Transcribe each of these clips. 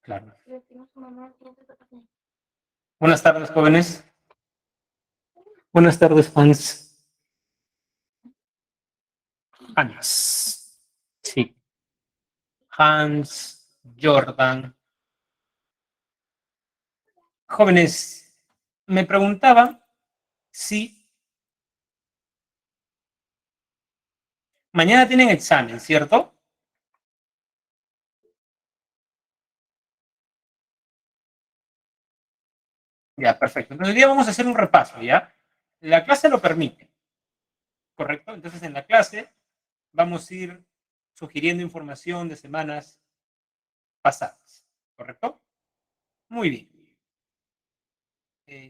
Claro. Buenas tardes, jóvenes. Buenas tardes, Hans. Hans. Sí. Hans, Jordan. Jóvenes, me preguntaba si mañana tienen examen, ¿cierto? Ya, perfecto. Entonces, hoy día vamos a hacer un repaso, ¿ya? La clase lo permite, ¿correcto? Entonces, en la clase vamos a ir sugiriendo información de semanas pasadas, ¿correcto? Muy bien.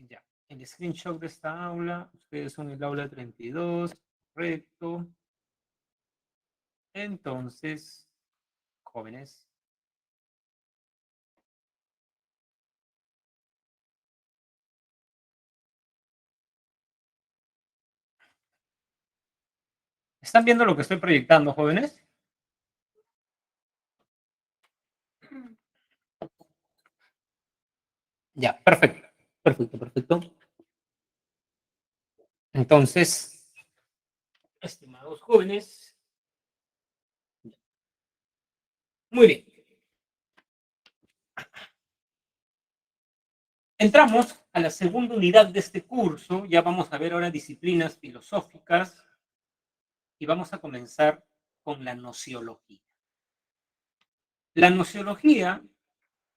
Ya, el screenshot de esta aula, ustedes son el aula 32, correcto. Entonces, jóvenes, ¿están viendo lo que estoy proyectando, jóvenes? Ya, perfecto, perfecto, perfecto. Entonces, estimados jóvenes, muy bien. Entramos a la segunda unidad de este curso. Ya vamos a ver ahora disciplinas filosóficas y vamos a comenzar con la nociología. La nociología,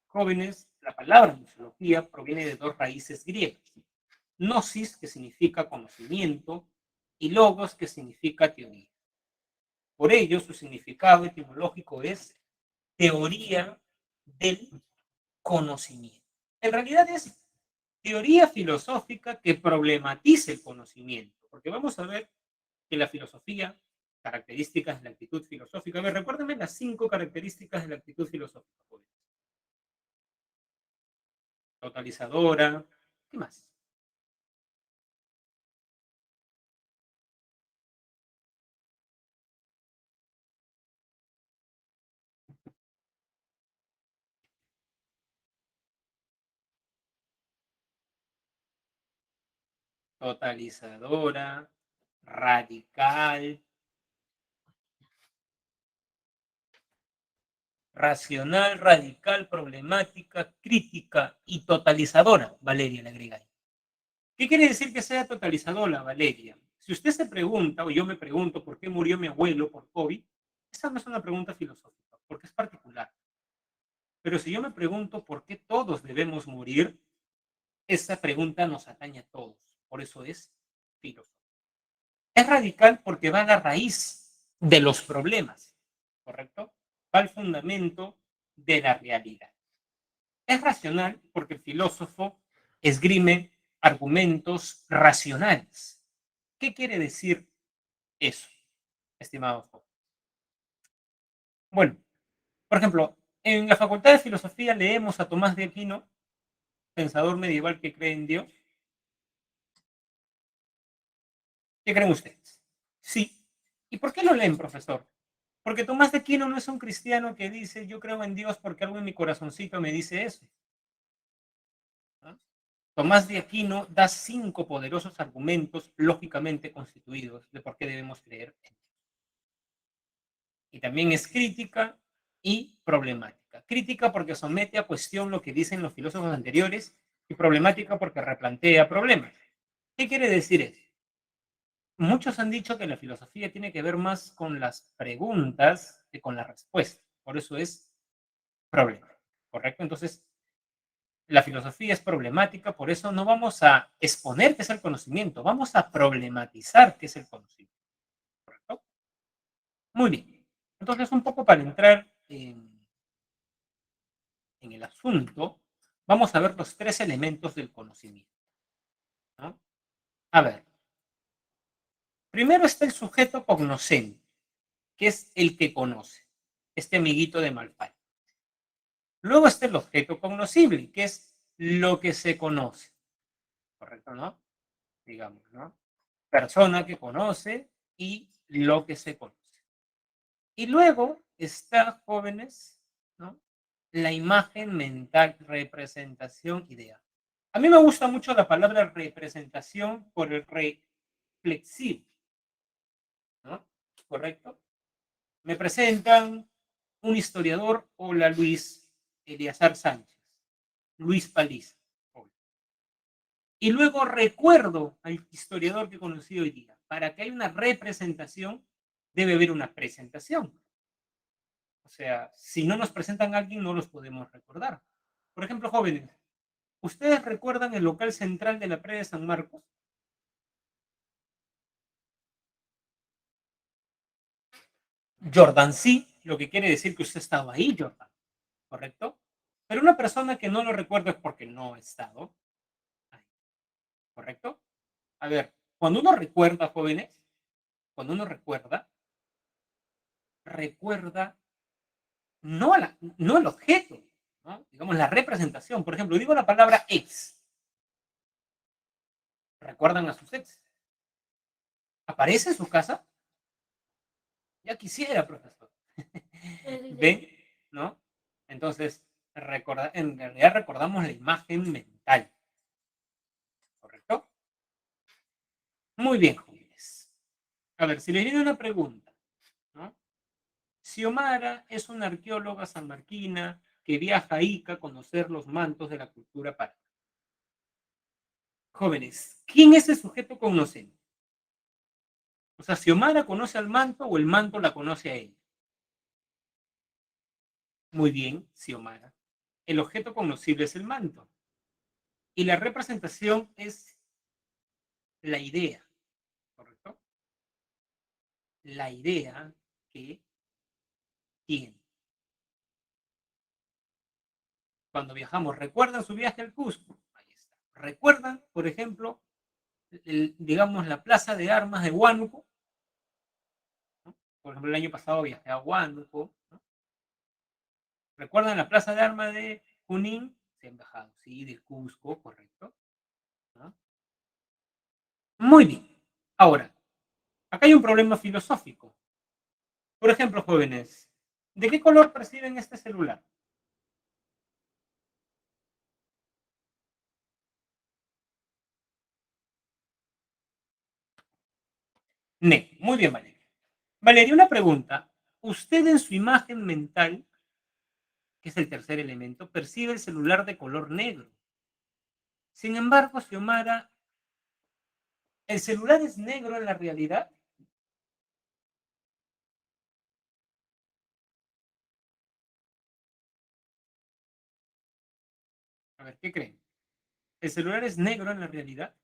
jóvenes, la palabra nociología proviene de dos raíces griegas. Gnosis, que significa conocimiento, y logos, que significa teoría. Por ello, su significado etimológico es teoría del conocimiento. En realidad es teoría filosófica que problematice el conocimiento, porque vamos a ver que la filosofía, características de la actitud filosófica, a ver, recuérdenme las 5 características de la actitud filosófica. Totalizadora, ¿qué más? Totalizadora, radical, racional, radical, problemática, crítica y totalizadora, Valeria le agrega ahí. ¿Qué quiere decir que sea totalizadora, Valeria? Si usted se pregunta, o yo me pregunto, ¿por qué murió mi abuelo por COVID? Esa no es una pregunta filosófica, porque es particular. Pero si yo me pregunto por qué todos debemos morir, esa pregunta nos atañe a todos. Por eso es filosófica. Es radical porque va a la raíz de los problemas, ¿correcto? Va al fundamento de la realidad. Es racional porque el filósofo esgrime argumentos racionales. ¿Qué quiere decir eso, estimados jóvenes? Bueno, por ejemplo, en la Facultad de Filosofía leemos a Tomás de Aquino, pensador medieval que cree en Dios. ¿Qué creen ustedes? Sí. ¿Y por qué lo leen, profesor? Porque Tomás de Aquino no es un cristiano que dice yo creo en Dios porque algo en mi corazoncito me dice eso. ¿No? Tomás de Aquino da 5 poderosos argumentos lógicamente constituidos de por qué debemos creer en Dios. Y también es crítica y problemática. Crítica porque somete a cuestión lo que dicen los filósofos anteriores y problemática porque replantea problemas. ¿Qué quiere decir eso? Muchos han dicho que la filosofía tiene que ver más con las preguntas que con la respuesta. Por eso es problema, ¿correcto? Entonces, la filosofía es problemática, por eso no vamos a exponer qué es el conocimiento, vamos a problematizar qué es el conocimiento, ¿correcto? Muy bien. Entonces, un poco para entrar en el asunto, vamos a ver los 3 elementos del conocimiento, ¿no? A ver, primero está el sujeto cognoscente, que es el que conoce, este amiguito de Malpayo. Luego está el objeto cognoscible, que es lo que se conoce, ¿correcto, no? Digamos, ¿no? Persona que conoce y lo que se conoce. Y luego está, jóvenes, ¿no? La imagen mental, representación, idea. A mí me gusta mucho la palabra representación por el reflexivo, ¿no? ¿Correcto? Me presentan un historiador, hola Luis Eleazar Sánchez, Luis Paliza. Y luego recuerdo al historiador que conocí hoy día. Para que haya una representación, debe haber una presentación. O sea, si no nos presentan a alguien, no los podemos recordar. Por ejemplo, jóvenes, ¿ustedes recuerdan el local central de la playa de San Marcos? Jordan sí, lo que quiere decir que usted estaba ahí, Jordan, ¿correcto? Pero una persona que no lo recuerda es porque no ha estado ahí, ¿correcto? A ver, cuando uno recuerda, jóvenes, cuando uno recuerda, recuerda no el objeto, ¿no? Digamos la representación. Por ejemplo, digo la palabra ex, recuerdan a sus ex. ¿Aparece en su casa? Ya quisiera, profesor. ¿Ven? ¿No? Entonces, en realidad recordamos la imagen mental, ¿correcto? Muy bien, jóvenes. A ver, si les viene una pregunta, ¿no? Xiomara es una arqueóloga sanmarquina que viaja a Ica a conocer los mantos de la cultura para. Jóvenes, ¿quién es el sujeto cognoscente? O sea, Xiomara conoce al manto o el manto la conoce a ella. Muy bien, Xiomara. El objeto cognoscible es el manto. Y la representación es la idea, ¿correcto? La idea que tiene. Cuando viajamos, ¿recuerdan su viaje al Cusco? Ahí está. ¿Recuerdan, por ejemplo, digamos, la plaza de armas de Huánuco? ¿No? Por ejemplo, el año pasado viajé a Huánuco, ¿no? ¿Recuerdan la plaza de armas de Junín? Se han viajado, sí, del Cusco, correcto, ¿no? Muy bien. Ahora, acá hay un problema filosófico. Por ejemplo, jóvenes, ¿de qué color perciben este celular? Muy bien, Valeria. Valeria, una pregunta. ¿Usted en su imagen mental, que es el tercer elemento, percibe el celular de color negro? Sin embargo, Xiomara, ¿el celular es negro en la realidad? A ver, ¿qué creen? ¿El celular es negro en la realidad?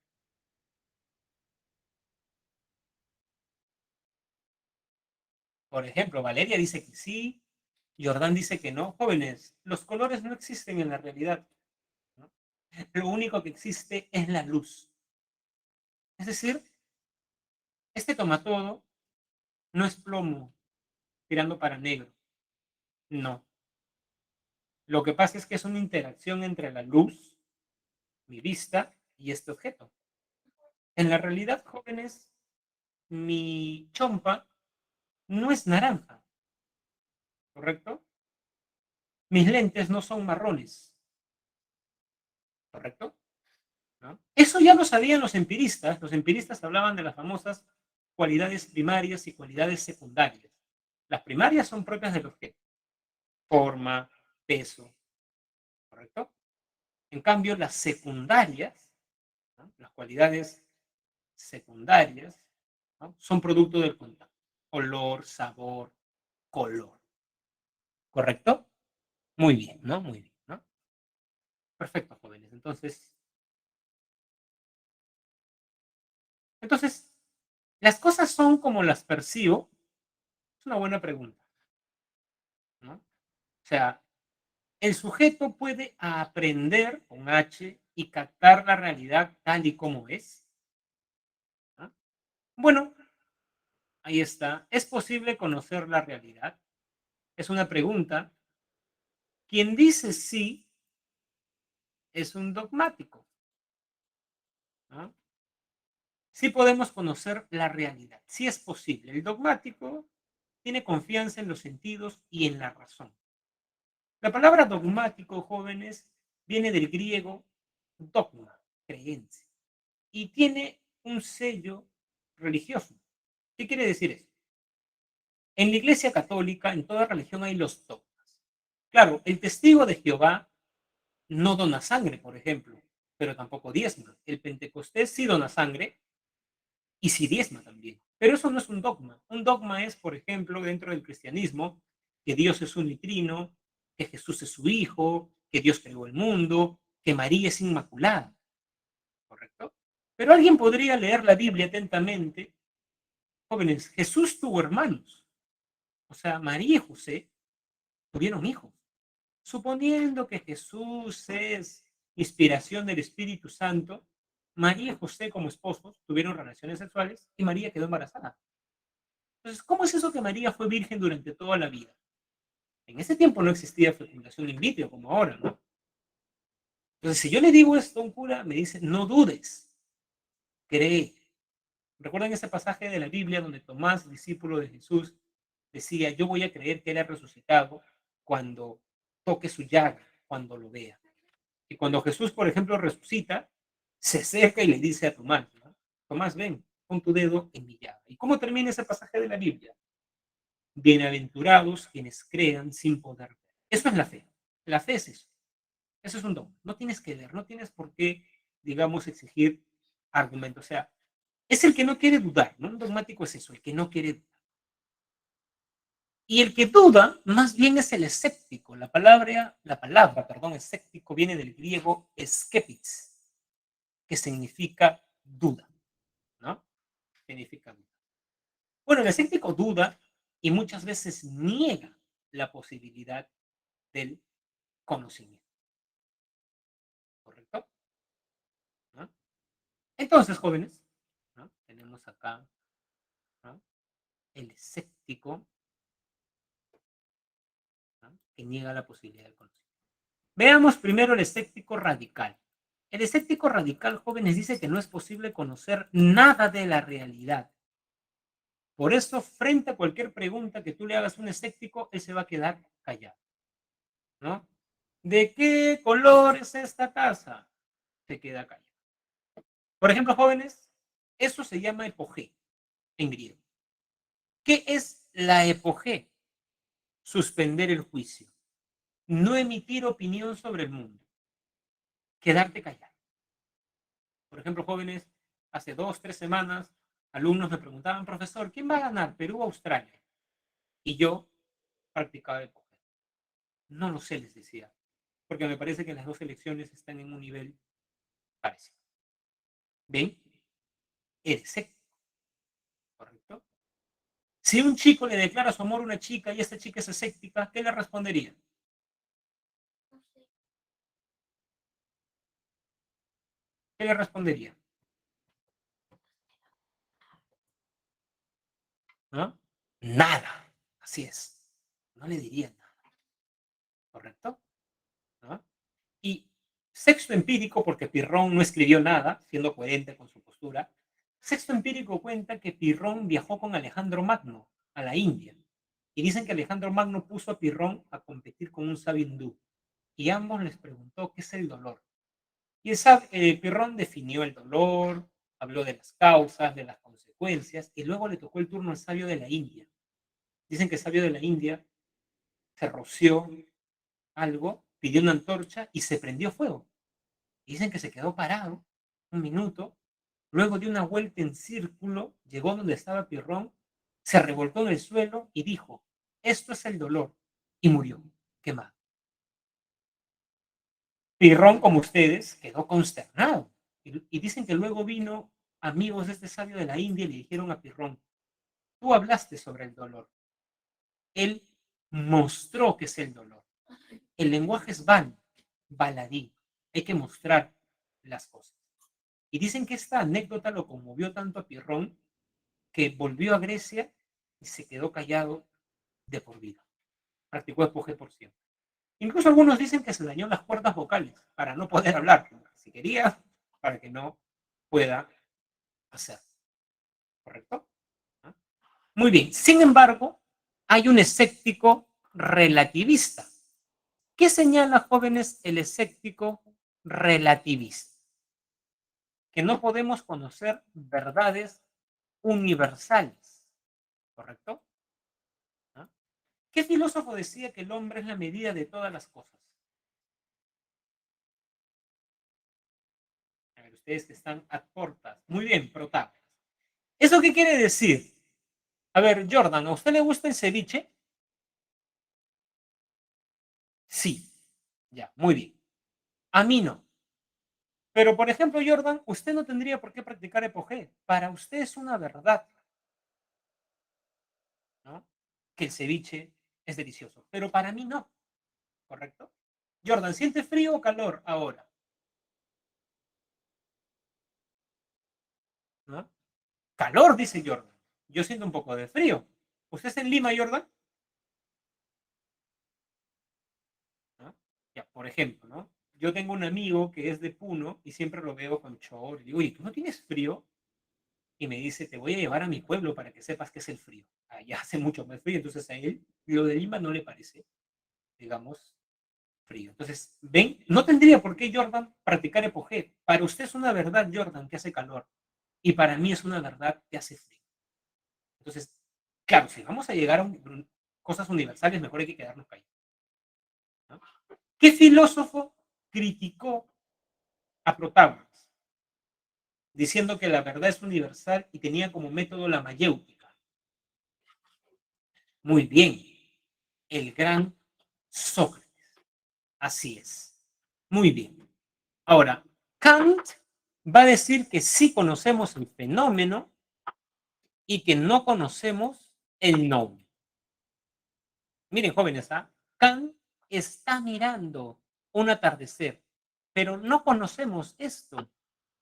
Por ejemplo, Valeria dice que sí, Jordán dice que no. Jóvenes, los colores no existen en la realidad, ¿no? Lo único que existe es la luz. Es decir, este tomatodo no es plomo tirando para negro. No. Lo que pasa es que es una interacción entre la luz, mi vista, y este objeto. En la realidad, jóvenes, mi chompa no es naranja, ¿correcto? Mis lentes no son marrones, ¿correcto? ¿No? Eso ya lo sabían los empiristas. Los empiristas hablaban de las famosas cualidades primarias y cualidades secundarias. Las primarias son propias del objeto, forma, peso, ¿correcto? En cambio, las secundarias, ¿no? Las cualidades secundarias, ¿no? Son producto del contacto. Olor, sabor, color. ¿Correcto? Muy bien, ¿no? Muy bien, ¿no? Perfecto, jóvenes. Entonces, ¿las cosas son como las percibo? Es una buena pregunta, ¿no? O sea, el sujeto puede aprender con H y captar la realidad tal y como es, ¿no? Bueno, ahí está. ¿Es posible conocer la realidad? Es una pregunta. Quien dice sí es un dogmático, ¿no? Sí podemos conocer la realidad, sí es posible. El dogmático tiene confianza en los sentidos y en la razón. La palabra dogmático, jóvenes, viene del griego dogma, creencia, y tiene un sello religioso. ¿Qué quiere decir eso? En la Iglesia Católica, en toda religión hay los dogmas. Claro, el testigo de Jehová no dona sangre, por ejemplo, pero tampoco diezma. El Pentecostés sí dona sangre y sí diezma también. Pero eso no es un dogma. Un dogma es, por ejemplo, dentro del cristianismo, que Dios es unitrino, que Jesús es su Hijo, que Dios creó el mundo, que María es inmaculada, ¿correcto? Pero alguien podría leer la Biblia atentamente. Jóvenes, Jesús tuvo hermanos. O sea, María y José tuvieron hijos. Suponiendo que Jesús es inspiración del Espíritu Santo, María y José como esposos tuvieron relaciones sexuales y María quedó embarazada. Entonces, ¿cómo es eso que María fue virgen durante toda la vida? En ese tiempo no existía fecundación in vitro como ahora, ¿no? Entonces, si yo le digo esto a un cura, me dice, no dudes, cree. ¿Recuerdan ese pasaje de la Biblia donde Tomás, discípulo de Jesús, decía, yo voy a creer que Él ha resucitado cuando toque su llaga, cuando lo vea? Y cuando Jesús, por ejemplo, resucita, se acerca y le dice a Tomás, ¿no? Tomás, ven, pon tu dedo en mi llaga. ¿Y cómo termina ese pasaje de la Biblia? Bienaventurados quienes crean sin poder ver. Eso es la fe. La fe es eso. Eso es un don. No tienes que ver, no tienes por qué, digamos, exigir argumentos. O sea, es el que no quiere dudar, ¿no? Un dogmático es eso, el que no quiere dudar. Y el que duda, más bien es el escéptico. La palabra, perdón, escéptico viene del griego skepis, que significa duda, ¿no? Significa duda. Bueno, el escéptico duda y muchas veces niega la posibilidad del conocimiento, ¿correcto? ¿No? Entonces, jóvenes, ¿no? Tenemos acá, ¿no? El escéptico, ¿no? Que niega la posibilidad del conocimiento. Veamos primero el escéptico radical. El escéptico radical, jóvenes, dice que no es posible conocer nada de la realidad. Por eso, frente a cualquier pregunta que tú le hagas a un escéptico, él se va a quedar callado, ¿no? ¿De qué color es esta casa? Se queda callado. Por ejemplo, jóvenes, eso se llama epogé en griego. ¿Qué es la epogé? Suspender el juicio. No emitir opinión sobre el mundo. Quedarte callado. Por ejemplo, jóvenes, hace 2, 3 semanas, alumnos me preguntaban, profesor, ¿quién va a ganar, Perú o Australia? Y yo practicaba epogé. No lo sé, les decía, porque me parece que las dos elecciones están en un nivel parecido. ¿Ven? Eres escéptico, ¿correcto? Si un chico le declara su amor a una chica y esta chica es escéptica, ¿qué le respondería? ¿Qué le respondería? ¿No? Nada. Así es. No le diría nada. ¿Correcto? ¿No? Y sexto empírico, porque Pirrón no escribió nada, siendo coherente con su postura, sexto empírico cuenta que Pirrón viajó con Alejandro Magno a la India. Y dicen que Alejandro Magno puso a Pirrón a competir con un sabio hindú. Y ambos les preguntó qué es el dolor. Y Pirrón definió el dolor, habló de las causas, de las consecuencias, y luego le tocó el turno al sabio de la India. Dicen que el sabio de la India se roció algo, pidió una antorcha y se prendió fuego. Dicen que se quedó parado un minuto, luego dio una vuelta en círculo, llegó donde estaba Pirrón, se revolcó en el suelo y dijo, esto es el dolor, y murió, quemado. Pirrón, como ustedes, quedó consternado. Y dicen que luego vino amigos de este sabio de la India y le dijeron a Pirrón, tú hablaste sobre el dolor. Él mostró que es el dolor. El lenguaje es baladí. Hay que mostrar las cosas. Y dicen que esta anécdota lo conmovió tanto a Pirrón que volvió a Grecia y se quedó callado de por vida. Practicó epogé por siempre. Incluso algunos dicen que se dañó las cuerdas vocales para no poder hablar, si quería, para que no pueda hacer. ¿Correcto? ¿No? Muy bien. Sin embargo, hay un escéptico relativista. ¿Qué señala, jóvenes, el escéptico relativista? Que no podemos conocer verdades universales, ¿correcto? ¿Ah? ¿Qué filósofo decía que el hombre es la medida de todas las cosas? A ver, ustedes que están a portas. Muy bien, Protagoras. ¿Eso qué quiere decir? A ver, Jordan, ¿a usted le gusta el ceviche? Sí. Ya, muy bien. A mí no. Pero, por ejemplo, Jordan, usted no tendría por qué practicar epogé. Para usted es una verdad, ¿no? Que el ceviche es delicioso. Pero para mí no, ¿correcto? Jordan, ¿siente frío o calor ahora? ¿No? Calor, dice Jordan. Yo siento un poco de frío. ¿Usted está en Lima, Jordan? ¿No? Ya, por ejemplo, ¿no? Yo tengo un amigo que es de Puno y siempre lo veo con chor. Y digo, oye, ¿tú no tienes frío? Y me dice, te voy a llevar a mi pueblo para que sepas qué es el frío. Allá hace mucho más frío, entonces a él lo de Lima no le parece, digamos, frío. Entonces, ven, no tendría por qué Jordan practicar epogé. Para usted es una verdad, Jordan, que hace calor. Y para mí es una verdad que hace frío. Entonces, claro, si vamos a llegar a cosas universales, mejor hay que quedarnos callados, ¿no? ¿Qué filósofo criticó a Protágoras? Diciendo que la verdad es universal y tenía como método la mayéutica. Muy bien, el gran Sócrates. Así es. Muy bien. Ahora, Kant va a decir que sí conocemos el fenómeno y que no conocemos el nombre. Miren, jóvenes, ¿ah? Kant está mirando un atardecer, pero no conocemos esto.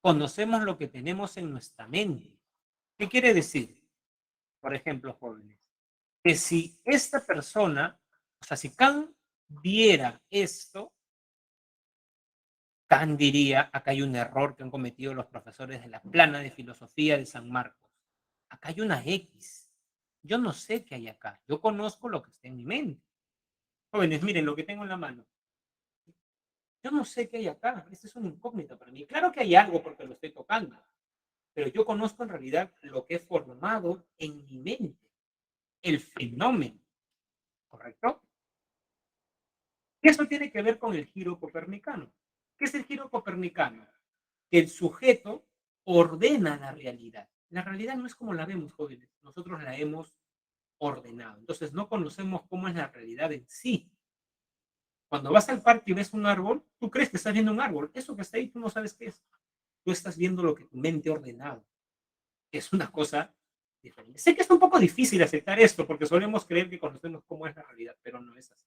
Conocemos lo que tenemos en nuestra mente. ¿Qué quiere decir? Por ejemplo, jóvenes, que si esta persona, o sea, si Kant viera esto, Kant diría, acá hay un error que han cometido los profesores de la plana de filosofía de San Marcos. Acá hay una X. Yo no sé qué hay acá. Yo conozco lo que está en mi mente. Jóvenes, miren lo que tengo en la mano. Yo no sé qué hay acá. Esto es una incógnita para mí. Claro que hay algo porque lo estoy tocando, pero yo conozco en realidad lo que he formado en mi mente, el fenómeno, ¿correcto? Y eso tiene que ver con el giro copernicano. ¿Qué es el giro copernicano? Que el sujeto ordena la realidad. La realidad no es como la vemos, jóvenes. Nosotros la hemos ordenado. Entonces no conocemos cómo es la realidad en sí. Cuando vas al parque y ves un árbol, tú crees que estás viendo un árbol. Eso que está ahí, tú no sabes qué es. Tú estás viendo lo que tu mente ha ordenado. Es una cosa diferente. Sé que es un poco difícil aceptar esto porque solemos creer que conocemos cómo es la realidad, pero no es así.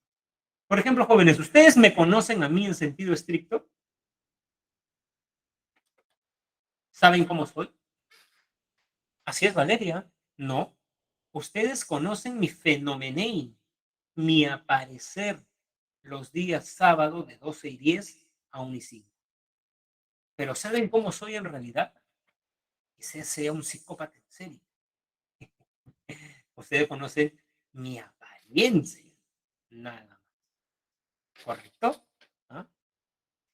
Por ejemplo, jóvenes, ¿ustedes me conocen a mí en sentido estricto? ¿Saben cómo soy? Así es, Valeria. No. Ustedes conocen mi fenomenei, mi aparecer los días sábado de 12:10 a 1:05. Pero ¿saben cómo soy en realidad? Ese sea un psicópata en serio. Ustedes conocen mi apariencia, nada más. ¿Correcto? ¿Ah?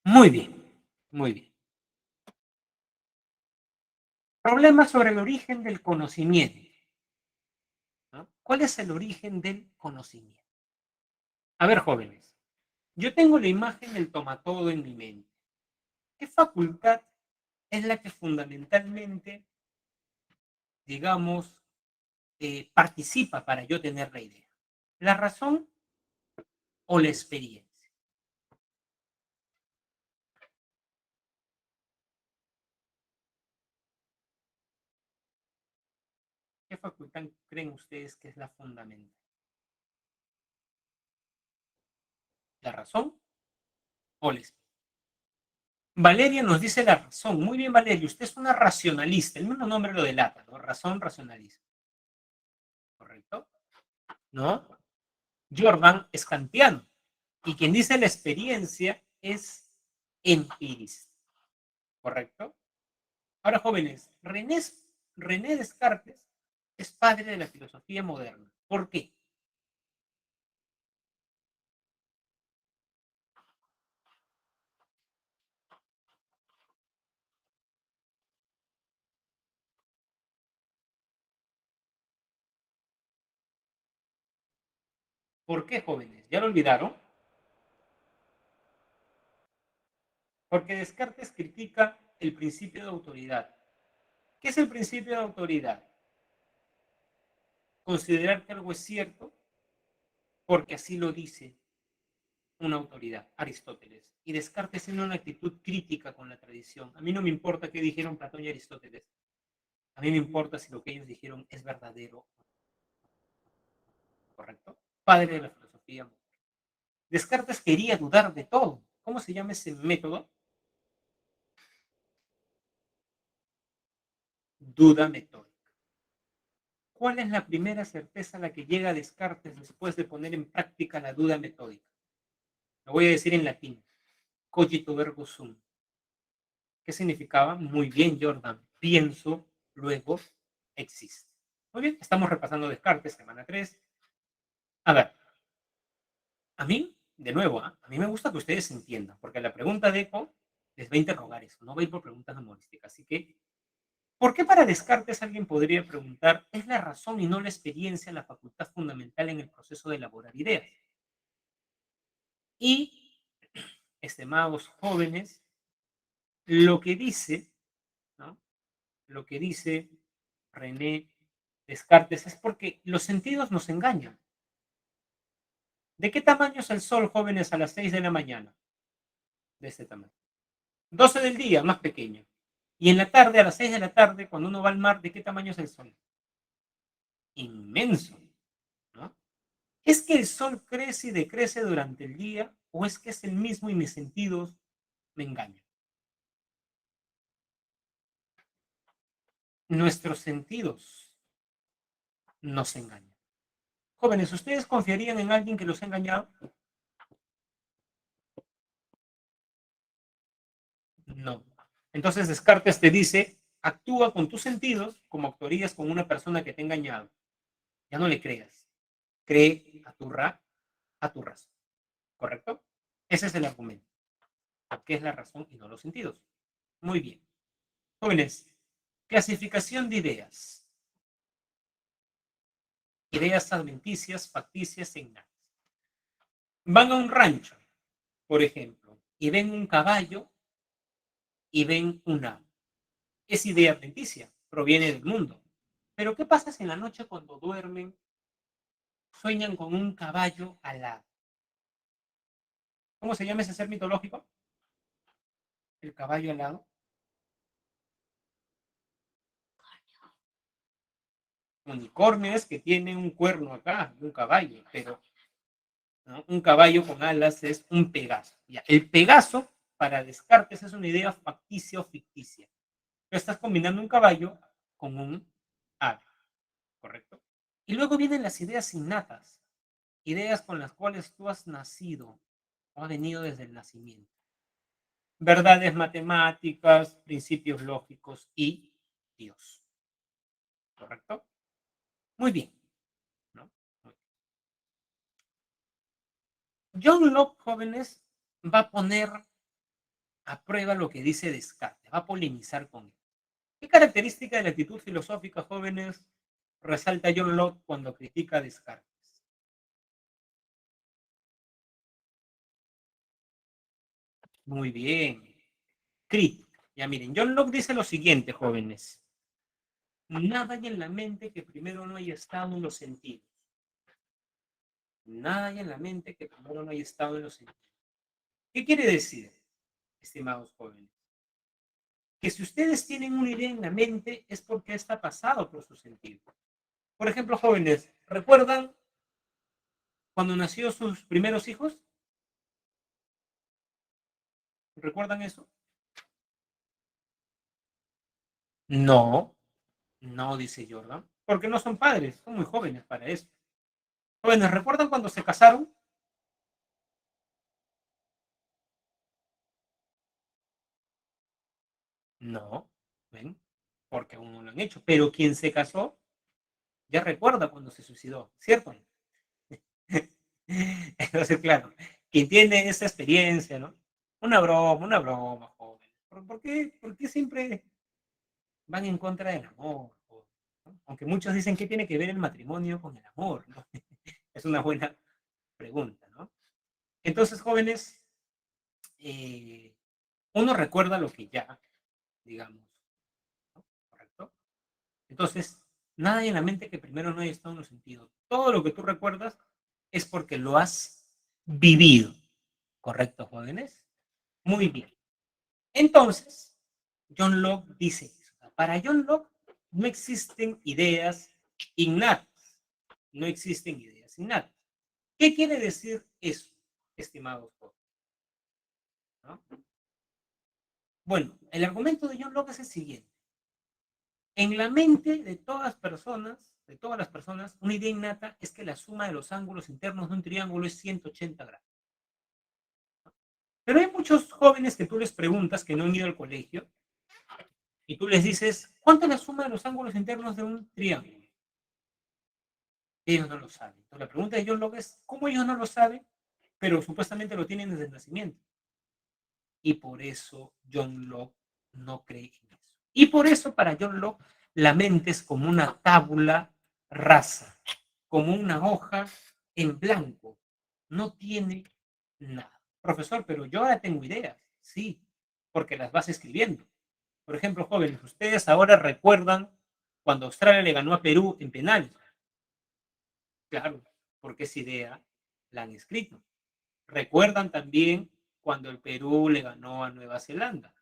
Muy bien, muy bien. Problema sobre el origen del conocimiento. ¿No? ¿Cuál es el origen del conocimiento? A ver, jóvenes, yo tengo la imagen del tomatodo en mi mente. ¿Qué facultad es la que fundamentalmente, digamos, participa para yo tener la idea? ¿La razón o la experiencia? ¿Qué facultad creen ustedes que es la fundamental? ¿La razón o la experiencia? Valeria nos dice la razón. Muy bien, Valeria, usted es una racionalista. El mismo nombre lo delata, ¿no? Razón, racionalismo. ¿Correcto? ¿No? Jordan es kantiano. Y quien dice la experiencia es empirista. ¿Correcto? Ahora, jóvenes, René Descartes es padre de la filosofía moderna. ¿Por qué? ¿Por qué, jóvenes? ¿Ya lo olvidaron? Porque Descartes critica el principio de autoridad. ¿Qué es el principio de autoridad? Considerar que algo es cierto porque así lo dice una autoridad, Aristóteles. Y Descartes tiene una actitud crítica con la tradición. A mí no me importa qué dijeron Platón y Aristóteles. A mí me importa si lo que ellos dijeron es verdadero, ¿correcto? Padre de la filosofía. Descartes quería dudar de todo. ¿Cómo se llama ese método? Duda metódica. ¿Cuál es la primera certeza a la que llega Descartes después de poner en práctica la duda metódica? Lo voy a decir en latín. Cogito ergo sum. ¿Qué significaba? Muy bien, Jordan. Pienso, luego existe. Muy bien, estamos repasando Descartes, semana 3. A ver, a mí, de nuevo, a mí me gusta que ustedes entiendan, porque la pregunta de Eco les va a interrogar eso, no va a ir por preguntas humorísticas. Así que, ¿por qué para Descartes alguien podría preguntar, ¿es la razón y no la experiencia la facultad fundamental en el proceso de elaborar ideas? Y, estimados jóvenes, lo que dice, ¿no? Lo que dice René Descartes es porque los sentidos nos engañan. ¿De qué tamaño es el sol, jóvenes, a las 6 de la mañana? De este tamaño. 12 del día, más pequeño. Y en la tarde, a las 6 de la tarde, cuando uno va al mar, ¿de qué tamaño es el sol? Inmenso, ¿no? ¿Es que el sol crece y decrece durante el día o es que es el mismo y mis sentidos me engañan? Nuestros sentidos nos engañan. Jóvenes, ¿ustedes confiarían en alguien que los ha engañado? No. Entonces Descartes te dice, actúa con tus sentidos como actuarías con una persona que te ha engañado. Ya no le creas. Cree a tu razón. ¿Correcto? Ese es el argumento. ¿Qué es la razón y no los sentidos? Muy bien. Jóvenes, clasificación de ideas. Ideas adventicias, facticias e innatas. Van a un rancho, por ejemplo, y ven un caballo y ven un ave. Es idea adventicia, proviene del mundo. Pero ¿qué pasa si en la noche cuando duermen sueñan con un caballo alado? ¿Cómo se llama ese ser mitológico? El caballo alado. Unicornio es que tiene un cuerno acá, un caballo, pero ¿no? Un caballo con alas es un Pegaso. Ya. El Pegaso, para Descartes, es una idea facticia o ficticia. Tú estás combinando un caballo con un ave, ¿correcto? Y luego vienen las ideas innatas, ideas con las cuales tú has nacido o has venido desde el nacimiento. Verdades matemáticas, principios lógicos y Dios, ¿correcto? Muy bien, ¿no? John Locke, jóvenes, va a poner a prueba lo que dice Descartes, va a polemizar con él. ¿Qué característica de la actitud filosófica, jóvenes, resalta John Locke cuando critica a Descartes? Muy bien. Crítica. Ya miren, John Locke dice lo siguiente, jóvenes. Nada hay en la mente que primero no haya estado en los sentidos. Nada hay en la mente que primero no haya estado en los sentidos. ¿Qué quiere decir, estimados jóvenes? Que si ustedes tienen una idea en la mente es porque está pasado por sus sentidos. Por ejemplo, jóvenes, ¿recuerdan cuando nació sus primeros hijos? ¿Recuerdan eso? No, no, dice Jordan, porque no son padres, son muy jóvenes para eso. Jóvenes, ¿recuerdan cuando se casaron? No, ¿ven? Porque aún no lo han hecho. Pero quien se casó ya recuerda cuando se suicidó, ¿cierto? Entonces, claro, quien tiene esa experiencia, ¿no? Una broma, joven. ¿Por qué siempre van en contra del amor? ¿No? Aunque muchos dicen que tiene que ver el matrimonio con el amor, ¿no? Es una buena pregunta, ¿no? Entonces, jóvenes, uno recuerda lo que ya, digamos, ¿no? ¿Correcto? Entonces, nada hay en la mente que primero no haya estado en los sentidos. Todo lo que tú recuerdas es porque lo has vivido. ¿Correcto, jóvenes? Muy bien. Entonces, John Locke dice eso. Para John Locke no existen ideas innatas. No existen ideas innatas. ¿Qué quiere decir eso, estimados jóvenes? ¿No? Bueno, el argumento de John Locke es el siguiente. En la mente de todas las personas, una idea innata es que la suma de los ángulos internos de un triángulo es 180 grados. Pero hay muchos jóvenes que tú les preguntas que no han ido al colegio y tú les dices, ¿cuánto es la suma de los ángulos internos de un triángulo? Ellos no lo saben. Entonces, la pregunta de John Locke es, ¿cómo ellos no lo saben? Pero supuestamente lo tienen desde el nacimiento. Y por eso John Locke no cree en eso. Y por eso para John Locke la mente es como una tabula rasa, como una hoja en blanco. No tiene nada. Profesor, pero yo ahora tengo ideas. Sí, porque las vas escribiendo. Por ejemplo, jóvenes, ustedes ahora recuerdan cuando Australia le ganó a Perú en penales. Claro, porque esa idea la han escrito. Recuerdan también cuando el Perú le ganó a Nueva Zelanda,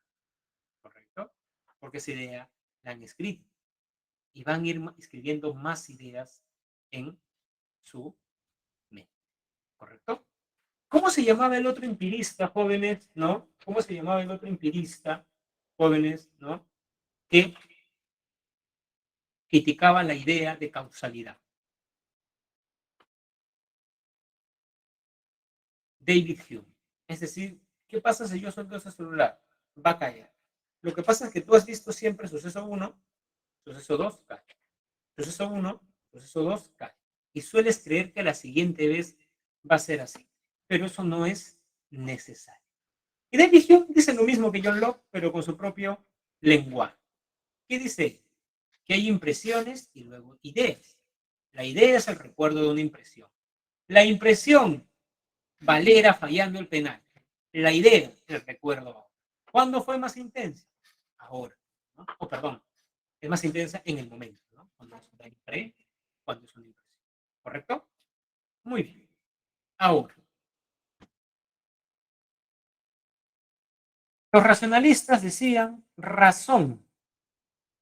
¿correcto? Porque esa idea la han escrito. Y van a ir escribiendo más ideas en su mente, ¿correcto? ¿Cómo se llamaba el otro empirista, jóvenes, no? ¿Cómo se llamaba el otro empirista, jóvenes, no? Que criticaba la idea de causalidad. David Hume. Es decir, ¿qué pasa si yo suelto ese celular? Va a caer. Lo que pasa es que tú has visto siempre suceso 1, suceso 2, cae. Suceso 1, suceso 2, cae. Y sueles creer que la siguiente vez va a ser así. Pero eso no es necesario. Y David Hume dice lo mismo que John Locke, pero con su propio lenguaje. ¿Qué dice? Que hay impresiones y luego ideas. La idea es el recuerdo de una impresión. La impresión, Valera fallando el penal. La idea, el recuerdo. ¿Cuándo fue más intensa? Ahora. ¿No? O perdón, es más intensa en el momento, ¿no? Cuando es una cuando es una impresión. ¿Correcto? Muy bien. Ahora, los racionalistas decían razón,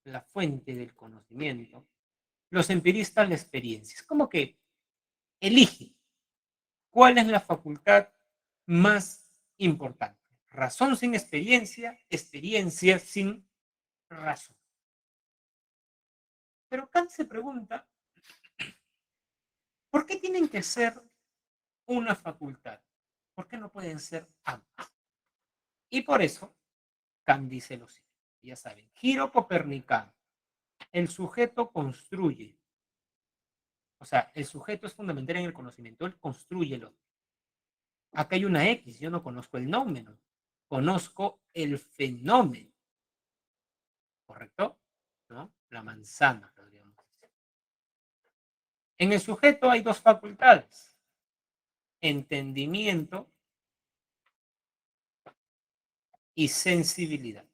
la fuente del conocimiento. Los empiristas, la experiencia. Es como que elige cuál es la facultad más importante. Razón sin experiencia, experiencia sin razón. Pero Kant se pregunta, ¿por qué tienen que ser una facultad? ¿Por qué no pueden ser ambas? Y por eso Kant dice lo siguiente, ya saben, giro copernicano. El sujeto construye, o sea, el sujeto es fundamental en el conocimiento, él construye lo. Acá hay una X, yo no conozco el nómeno, conozco el fenómeno, ¿correcto? ¿No? La manzana, podríamos decir. En el sujeto hay dos facultades, entendimiento y sensibilidad.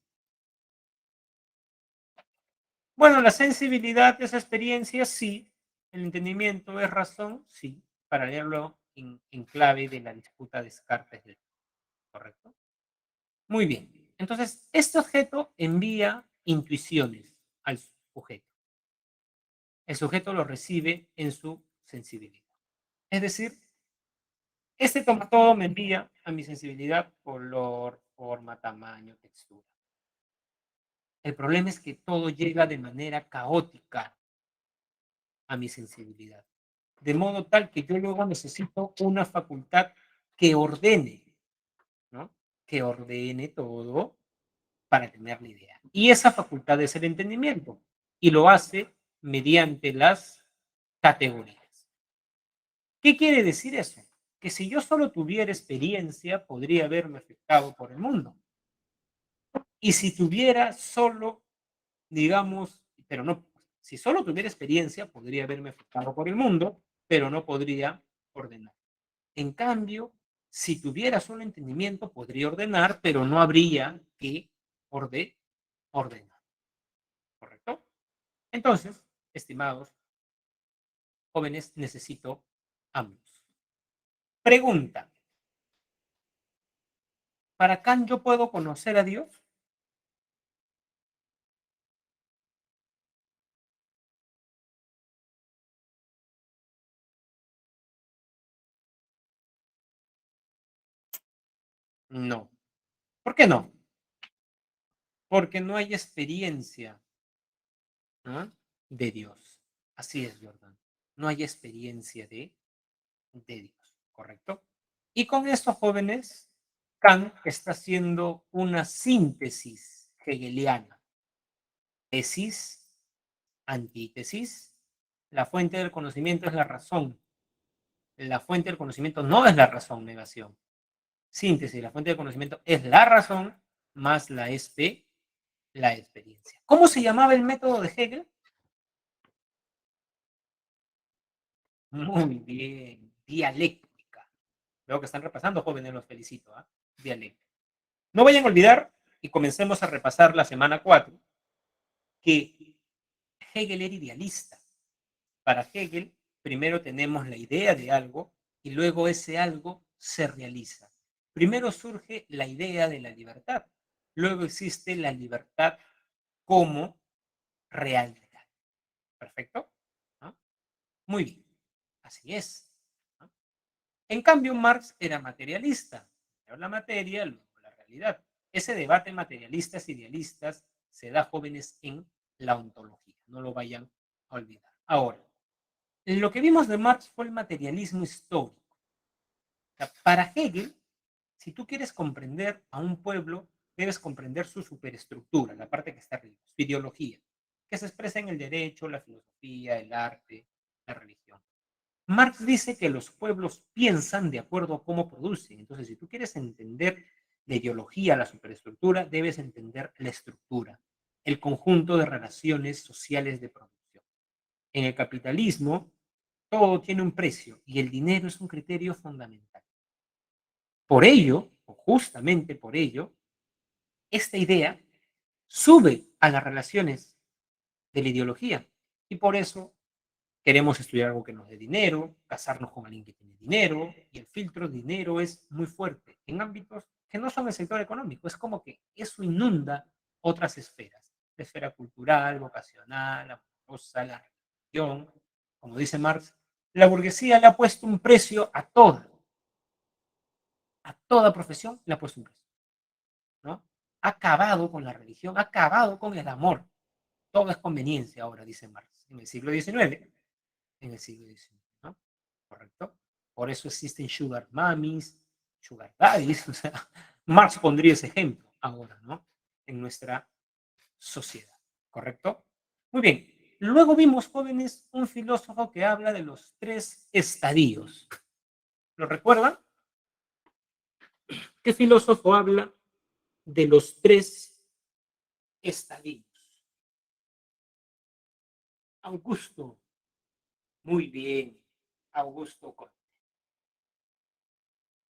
Bueno, la sensibilidad es experiencia, sí. El entendimiento es razón, sí. Para leerlo en clave de la disputa de Descartes, ¿correcto? Muy bien. Entonces, este objeto envía intuiciones al sujeto. El sujeto lo recibe en su sensibilidad. Es decir, este tomatodo me envía a mi sensibilidad color, forma, tamaño, textura. El problema es que todo llega de manera caótica a mi sensibilidad. De modo tal que yo luego necesito una facultad que ordene, ¿no? Que ordene todo para tener la idea. Y esa facultad es el entendimiento. Y lo hace mediante las categorías. ¿Qué quiere decir eso? Que si yo solo tuviera experiencia, podría haberme afectado por el mundo. Y si tuviera solo, digamos, pero no, si solo tuviera experiencia, podría haberme afectado por el mundo, pero no podría ordenar. En cambio, si tuviera solo entendimiento, podría ordenar, pero no habría que ordenar. ¿Correcto? Entonces, estimados jóvenes, necesito ambos. Pregunta. ¿Para Kant yo puedo conocer a Dios? No. ¿Por qué no? Porque no hay experiencia, ¿no?, de Dios. Así es, Jordan. No hay experiencia de Dios, ¿correcto? Y con estos jóvenes, Kant está haciendo una síntesis hegeliana. Tesis, antítesis. La fuente del conocimiento es la razón. La fuente del conocimiento no es la razón, negación. Síntesis, la fuente del conocimiento es la razón más la experiencia. ¿Cómo se llamaba el método de Hegel? Muy bien, dialéctica. Veo que están repasando, jóvenes, los felicito. ¿Eh? Dialéctica. No vayan a olvidar, y comencemos a repasar la semana 4, que Hegel era idealista. Para Hegel, primero tenemos la idea de algo y luego ese algo se realiza. Primero surge la idea de la libertad, luego existe la libertad como realidad. ¿Perfecto? ¿No? Muy bien, así es. ¿No? En cambio, Marx era materialista. Primero la materia, luego la realidad. Ese debate materialistas idealistas se da, jóvenes, en la ontología. No lo vayan a olvidar. Ahora, lo que vimos de Marx fue el materialismo histórico. O sea, para Hegel, si tú quieres comprender a un pueblo, debes comprender su superestructura, la parte que está arriba, su ideología, que se expresa en el derecho, la filosofía, el arte, la religión. Marx dice que los pueblos piensan de acuerdo a cómo producen. Entonces, si tú quieres entender la ideología, la superestructura, debes entender la estructura, el conjunto de relaciones sociales de producción. En el capitalismo, todo tiene un precio y el dinero es un criterio fundamental. Por ello, o justamente por ello, esta idea sube a las relaciones de la ideología y por eso queremos estudiar algo que nos dé dinero, casarnos con alguien que tiene dinero, y el filtro de dinero es muy fuerte en ámbitos que no son el sector económico. Es como que eso inunda otras esferas, la esfera cultural, vocacional, amorosa, la religión. Como dice Marx, la burguesía le ha puesto un precio a toda profesión le ha puesto un precio, ¿no? Ha acabado con la religión, ha acabado con el amor. Todo es conveniencia ahora, dice Marx, en el siglo XIX, en el siglo XIX, ¿no? ¿Correcto? Por eso existen sugar mummies, sugar daddies, o sea, Marx pondría ese ejemplo ahora, ¿no? En nuestra sociedad, ¿correcto? Muy bien. Luego vimos, jóvenes, un filósofo que habla de los 3 estadios. ¿Lo recuerdan? ¿Qué filósofo habla de los 3 estadios? Augusto. Muy bien. Augusto Conte.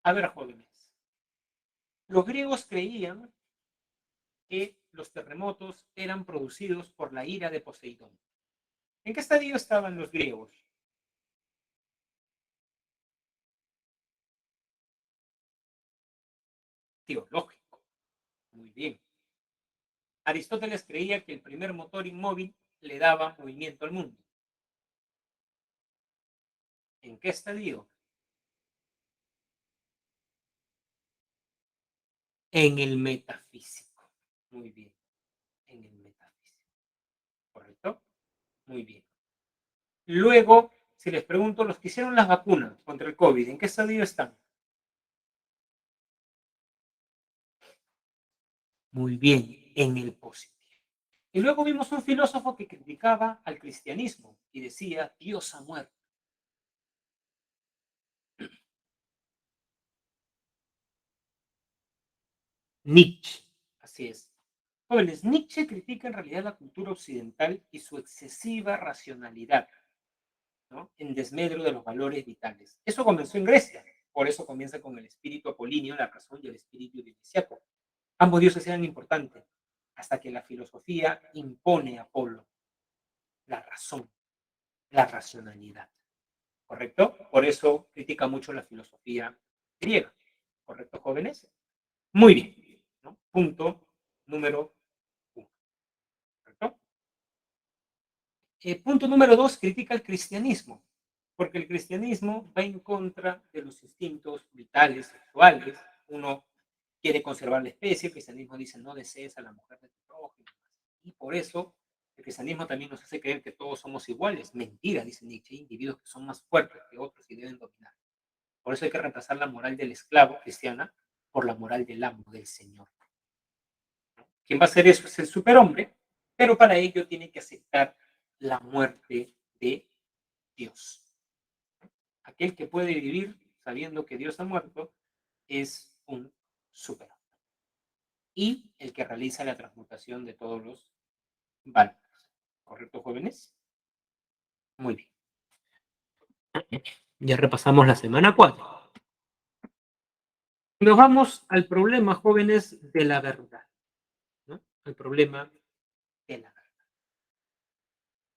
A ver, jóvenes. Los griegos creían que los terremotos eran producidos por la ira de Poseidón. ¿En qué estadio estaban los griegos? Teológico. Muy bien. Aristóteles creía que el primer motor inmóvil le daba movimiento al mundo. ¿En qué estadio? En el metafísico. Muy bien. En el metafísico. ¿Correcto? Muy bien. Luego, si les pregunto, los que hicieron las vacunas contra el COVID, ¿en qué estadio están? Muy bien, en el positivo. Y luego vimos un filósofo que criticaba al cristianismo y decía, Dios ha muerto. Nietzsche, así es. Jóvenes, Nietzsche critica en realidad la cultura occidental y su excesiva racionalidad, ¿no?, en desmedro de los valores vitales. Eso comenzó en Grecia. Por eso comienza con el espíritu apolíneo, la razón, y el espíritu dionisiaco. Ambos dioses eran importantes, hasta que la filosofía impone a Apolo la razón, la racionalidad. ¿Correcto? Por eso critica mucho la filosofía griega. ¿Correcto, jóvenes? Muy bien. ¿No? Punto número 1. ¿Correcto? Punto número 2, critica el cristianismo, porque el cristianismo va en contra de los instintos vitales, sexuales. Uno quiere conservar la especie, el cristianismo dice no desees a la mujer de tu prójimo. Y por eso el cristianismo también nos hace creer que todos somos iguales. Mentira, dice Nietzsche, individuos que son más fuertes que otros y deben dominar. Por eso hay que reemplazar la moral del esclavo cristiana por la moral del amo, del Señor. Quien va a hacer eso es el superhombre, pero para ello tiene que aceptar la muerte de Dios. Aquel que puede vivir sabiendo que Dios ha muerto es un superhombre. Y el que realiza la transmutación de todos los valores. ¿Correcto, jóvenes? Muy bien. Ya repasamos la semana 4. Nos vamos al problema, jóvenes, de la verdad. ¿No? El problema de la verdad.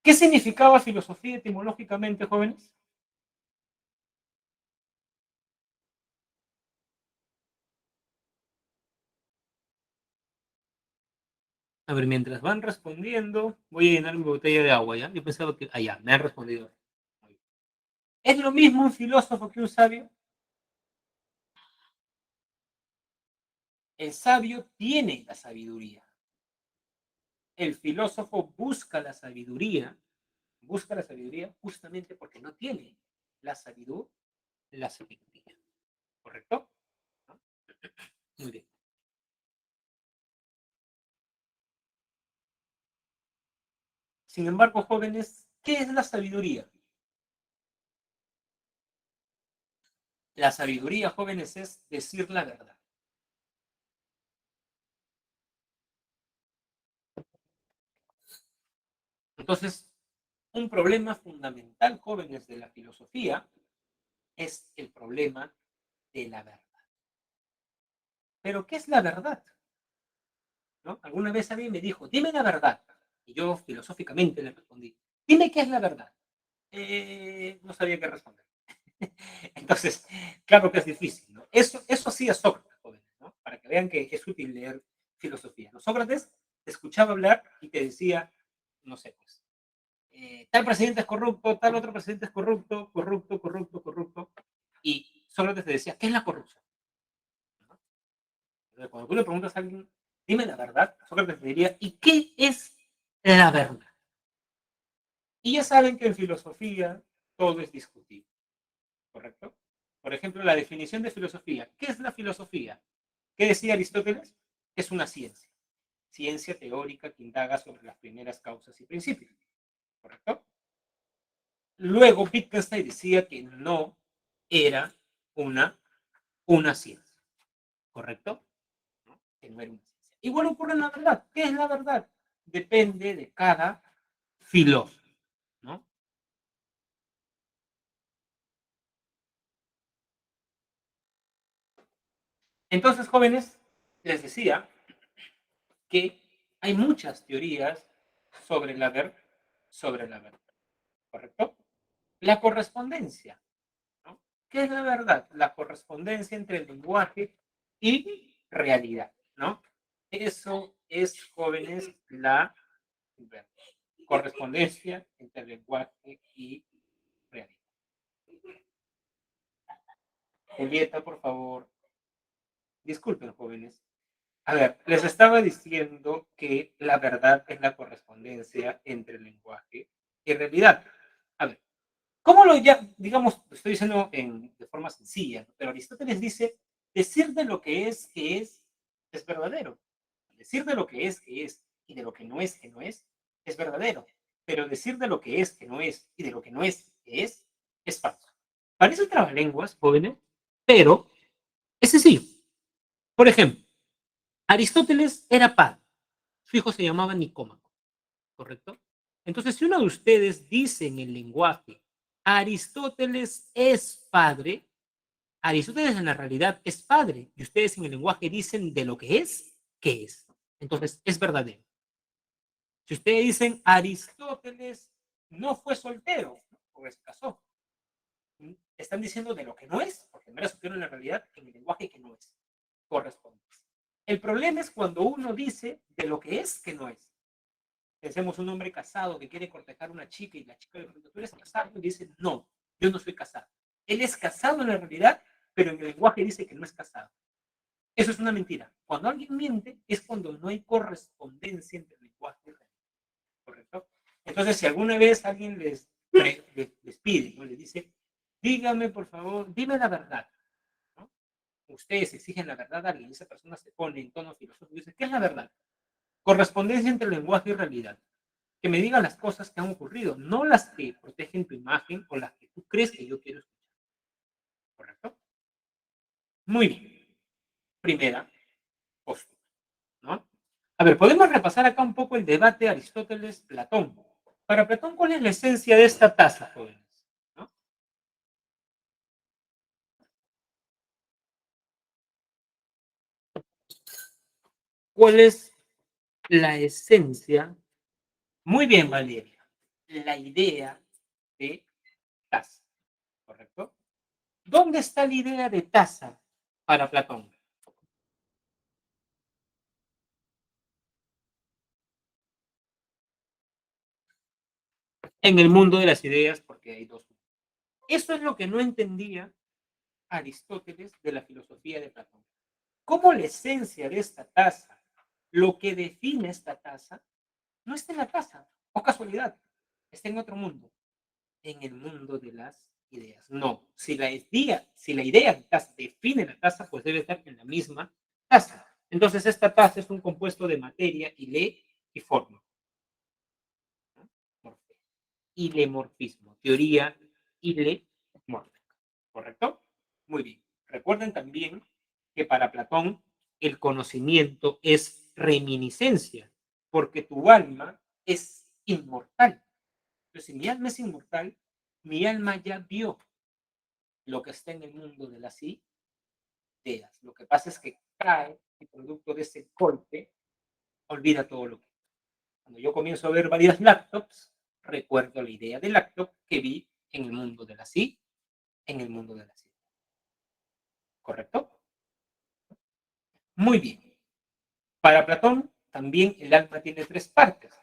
¿Qué significaba filosofía etimológicamente, jóvenes? A ver, mientras van respondiendo, voy a llenar mi botella de agua, ¿ya? Yo pensaba que... Ah, ya, me han respondido. ¿Es lo mismo un filósofo que un sabio? El sabio tiene la sabiduría. El filósofo busca la sabiduría justamente porque no tiene la sabiduría. ¿Correcto? Muy bien. Sin embargo, jóvenes, ¿qué es la sabiduría? La sabiduría, jóvenes, es decir la verdad. Entonces, un problema fundamental, jóvenes, de la filosofía es el problema de la verdad. Pero, ¿qué es la verdad? ¿No? Alguna vez alguien me dijo, dime la verdad. Y yo filosóficamente le respondí, dime qué es la verdad. No sabía qué responder. Entonces, claro que es difícil, ¿no? Eso sí es Sócrates, jóvenes, ¿no? Para que vean que es útil leer filosofía. ¿No? Sócrates te escuchaba hablar y te decía, no sé, pues, tal presidente es corrupto, tal otro presidente es corrupto, corrupto, corrupto, corrupto. Y Sócrates te decía, ¿qué es la corrupción? ¿No? Entonces, cuando tú le preguntas a alguien, dime la verdad, Sócrates te diría, ¿y qué es la verdad? Y ya saben que en filosofía todo es discutible, ¿correcto? Por ejemplo, la definición de filosofía. ¿Qué es la filosofía? ¿Qué decía Aristóteles? Es una ciencia. Ciencia teórica que indaga sobre las primeras causas y principios, ¿correcto? Luego Wittgenstein decía que no era una, una ciencia, ¿correcto? ¿No? Que no era una ciencia. Igual ocurre en la verdad. ¿Qué es la verdad? Depende de cada filósofo, ¿no? Entonces, jóvenes, les decía que hay muchas teorías sobre sobre la verdad, ¿correcto? La correspondencia, ¿no? ¿Qué es la verdad? La correspondencia entre el lenguaje y realidad, ¿no? Eso es, jóvenes, la verdad. Correspondencia entre el lenguaje y realidad. Julieta, por favor. Disculpen, jóvenes. A ver, les estaba diciendo que la verdad es la correspondencia entre el lenguaje y realidad. A ver, ¿cómo lo ya, digamos, lo estoy diciendo de forma sencilla, ¿no? Pero Aristóteles dice, decir de lo que es verdadero. Decir de lo que es, y de lo que no es verdadero. Pero decir de lo que es, que no es, y de lo que no es falso. Parece trabalenguas, jóvenes, pero es sencillo. Por ejemplo, Aristóteles era padre. Su hijo se llamaba Nicómaco, ¿correcto? Entonces, si uno de ustedes dice en el lenguaje, Aristóteles es padre, Aristóteles en la realidad es padre y ustedes en el lenguaje dicen de lo que es, ¿qué es? Entonces, es verdadero. Si ustedes dicen Aristóteles no fue soltero, o se casó, están diciendo de lo que no es, porque no era soltero en la realidad, en el lenguaje que no es. Corresponde. El problema es cuando uno dice de lo que es que no es. Pensemos un hombre casado que quiere cortejar a una chica y la chica le pregunta, ¿tú eres casado? Y dice, no, yo no soy casado. Él es casado en la realidad, pero en el lenguaje dice que no es casado. Eso es una mentira. Cuando alguien miente es cuando no hay correspondencia entre el lenguaje y la realidad. ¿Correcto? Entonces, si alguna vez alguien les pide, ¿no? Les dice, dígame por favor, dime la verdad. ¿No? Ustedes exigen la verdad a alguien y esa persona se pone en tono filosófico y dice, ¿qué es la verdad? Correspondencia entre lenguaje y realidad. Que me digan las cosas que han ocurrido, no las que protegen tu imagen o las que tú crees que yo quiero escuchar. ¿Correcto? Muy bien. Primera postura, ¿no? A ver, podemos repasar acá un poco el debate Aristóteles-Platón. Para Platón, ¿cuál es la esencia de esta taza, jóvenes? ¿No? ¿Cuál es la esencia? Muy bien, Valeria. La idea de taza, ¿correcto? ¿Dónde está la idea de taza para Platón? En el mundo de las ideas, porque hay dos. Eso es lo que no entendía Aristóteles de la filosofía de Platón. ¿Cómo la esencia de esta taza, lo que define esta taza, no está en la taza? O casualidad, está en otro mundo, en el mundo de las ideas. No, si la idea de taza define la taza, pues debe estar en la misma taza. Entonces, esta taza es un compuesto de materia, ile y forma. ¿No? Ilemorfismo, teoría ilemórfica. ¿Correcto? Muy bien. Recuerden también que para Platón el conocimiento es reminiscencia, porque tu alma es inmortal. Entonces, si mi alma es inmortal, mi alma ya vio lo que está en el mundo de las ideas. Lo que pasa es que cae y producto de ese golpe olvida todo lo que. Cuando yo comienzo a ver varias laptops, recuerdo la idea del laptop que vi en el mundo de las en el mundo de las ideas. ¿Correcto? Muy bien. Para Platón, también el alma tiene tres partes: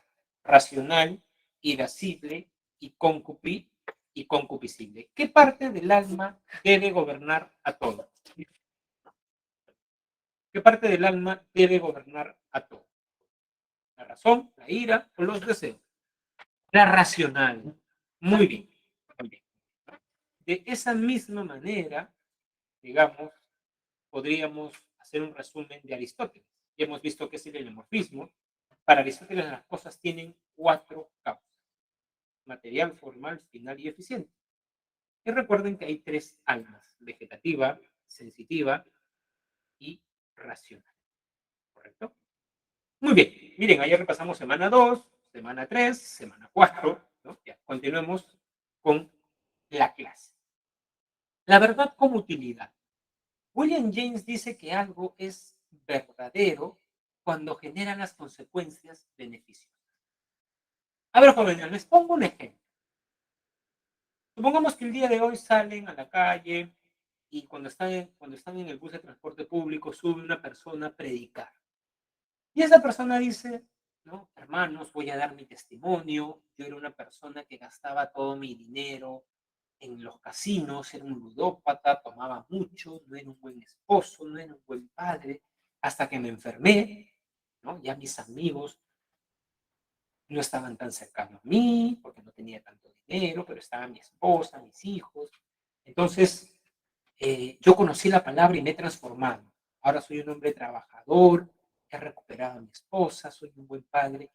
racional, irascible y concupiscible. ¿Qué parte del alma debe gobernar a todo? ¿Qué parte del alma debe gobernar a todo? ¿La razón, la ira o los deseos? La racional. Muy bien. Muy bien. De esa misma manera, digamos, podríamos hacer un resumen de Aristóteles. Ya hemos visto que es el heliomorfismo. Para Aristóteles las cosas tienen cuatro causas: material, formal, final y eficiente. Y recuerden que hay tres almas: vegetativa, sensitiva y racional. ¿Correcto? Muy bien. Miren, ayer repasamos semana 2, semana 3, semana 4. ¿No? Ya, continuemos con la clase. La verdad como utilidad. William James dice que algo es verdadero cuando genera las consecuencias beneficiosas. A ver, jóvenes, les pongo un ejemplo. Supongamos que el día de hoy salen a la calle y cuando están en el bus de transporte público sube una persona a predicar. Y esa persona dice, ¿no? Hermanos, voy a dar mi testimonio. Yo era una persona que gastaba todo mi dinero en los casinos, era un ludópata, tomaba mucho, no era un buen esposo, no era un buen padre, hasta que me enfermé, ¿no? Ya mis amigos no estaban tan cercanos a mí, porque no tenía tanto dinero, pero estaba mi esposa, mis hijos. Entonces, yo conocí la palabra y me he transformado. Ahora soy un hombre trabajador, he recuperado a mi esposa, soy un buen padre.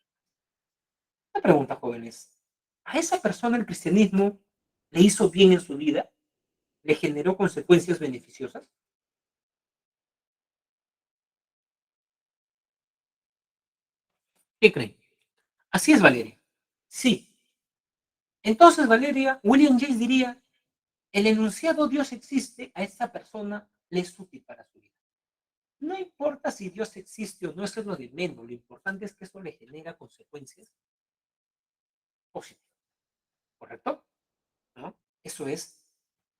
Una pregunta, jóvenes. ¿A esa persona el cristianismo le hizo bien en su vida? ¿Le generó consecuencias beneficiosas? ¿Qué creen? Así es, Valeria. Sí. Entonces, Valeria, William James diría, el enunciado Dios existe a esta persona le es útil para su vida. No importa si Dios existe o no, eso es lo de menos. Lo importante es que eso le genera consecuencias positivas, ¿correcto? ¿No? Eso es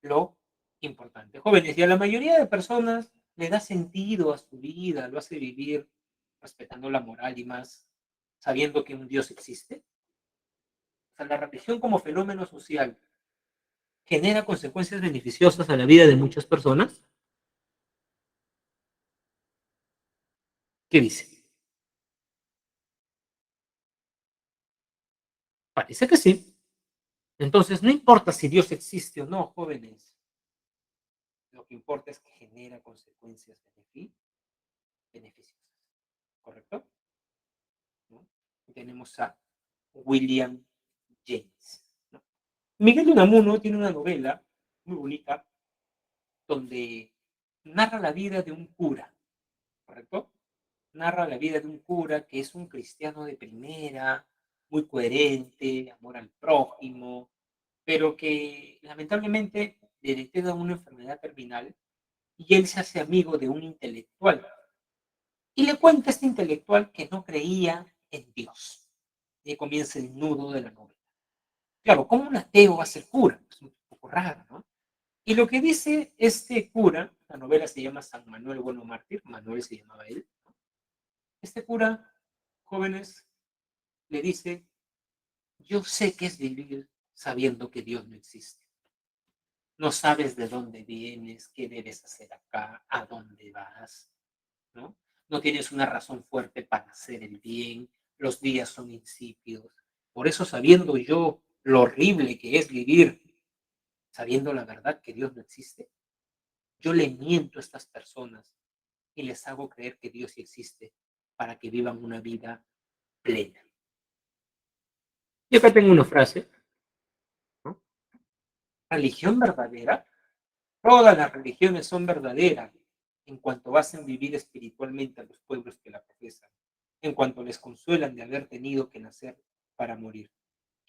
lo importante. Jóvenes, y a la mayoría de personas le da sentido a su vida, lo hace vivir respetando la moral y más sabiendo que un Dios existe. O sea, la religión como fenómeno social genera consecuencias beneficiosas a la vida de muchas personas. ¿Qué dice? Parece que sí. Entonces, no importa si Dios existe o no, jóvenes. Lo que importa es que genera consecuencias beneficiosas. ¿Correcto? ¿No? Tenemos a William James. ¿No? Miguel de Unamuno tiene una novela muy bonita donde narra la vida de un cura, ¿correcto? Narra la vida de un cura que es un cristiano de primera, muy coherente, amor al prójimo, pero que lamentablemente le hereda una enfermedad terminal y él se hace amigo de un intelectual. Y le cuenta a este intelectual que no creía en Dios. Y ahí comienza el nudo de la novela. Claro, ¿cómo un ateo va a ser cura? Es un poco raro, ¿no? Y lo que dice este cura, la novela se llama San Manuel Bueno Mártir, Manuel se llamaba él. Este cura, jóvenes, le dice, yo sé que es vivir sabiendo que Dios no existe. No sabes de dónde vienes, qué debes hacer acá, a dónde vas, ¿no? No tienes una razón fuerte para hacer el bien, los días son insípidos. Por eso, sabiendo yo lo horrible que es vivir, sabiendo la verdad que Dios no existe, yo le miento a estas personas y les hago creer que Dios sí existe para que vivan una vida plena. Y acá tengo una frase, ¿no? Religión verdadera. Todas las religiones son verdaderas en cuanto hacen vivir espiritualmente a los pueblos que la profesan, en cuanto les consuelan de haber tenido que nacer para morir.